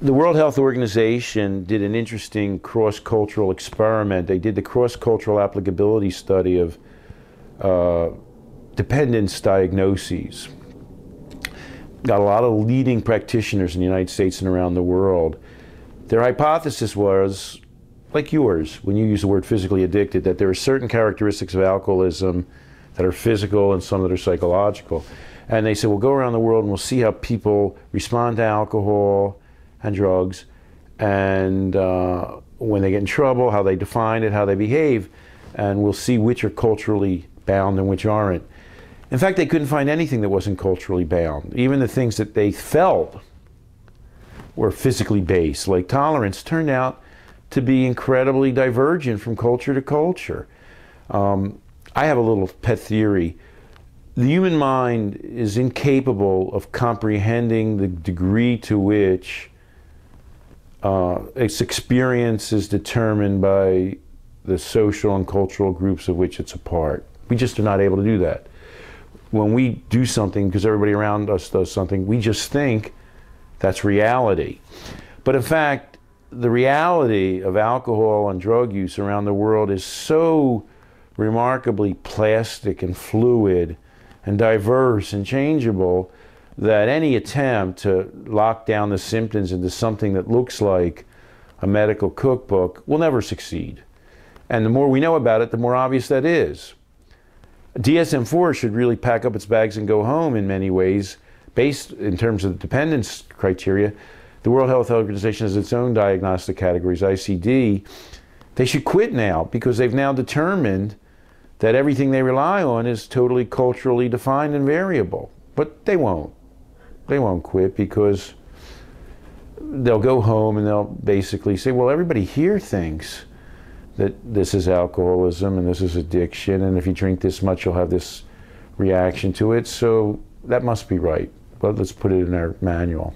The World Health Organization did an interesting cross-cultural experiment. They did the cross-cultural applicability study of dependence diagnoses. Got a lot of leading practitioners in the United States and around the world. Their hypothesis was, like yours, when you use the word physically addicted, that there are certain characteristics of alcoholism that are physical and some that are psychological. And they said, we'll go around the world and we'll see how people respond to alcohol and drugs, and when they get in trouble, how they define it, how they behave, and we'll see which are culturally bound and which aren't. In fact, they couldn't find anything that wasn't culturally bound. Even the things that they felt were physically based, like tolerance, turned out to be incredibly divergent from culture to culture. I have a little pet theory. The human mind is incapable of comprehending the degree to which its experience is determined by the social and cultural groups of which it's a part. We just are not able to do that. When we do something, because everybody around us does something, we just think that's reality. But in fact, the reality of alcohol and drug use around the world is so remarkably plastic and fluid and diverse and changeable that any attempt to lock down the symptoms into something that looks like a medical cookbook will never succeed. And the more we know about it, the more obvious that is. DSM-4 should really pack up its bags and go home in many ways, based in terms of the dependence criteria. The World Health Organization has its own diagnostic categories, ICD. They should quit now because they've now determined that everything they rely on is totally culturally defined and variable. But they won't. They won't quit because they'll go home and they'll basically say, well, everybody here thinks that this is alcoholism and this is addiction, and if you drink this much, you'll have this reaction to it. So that must be right. But let's put it in our manual.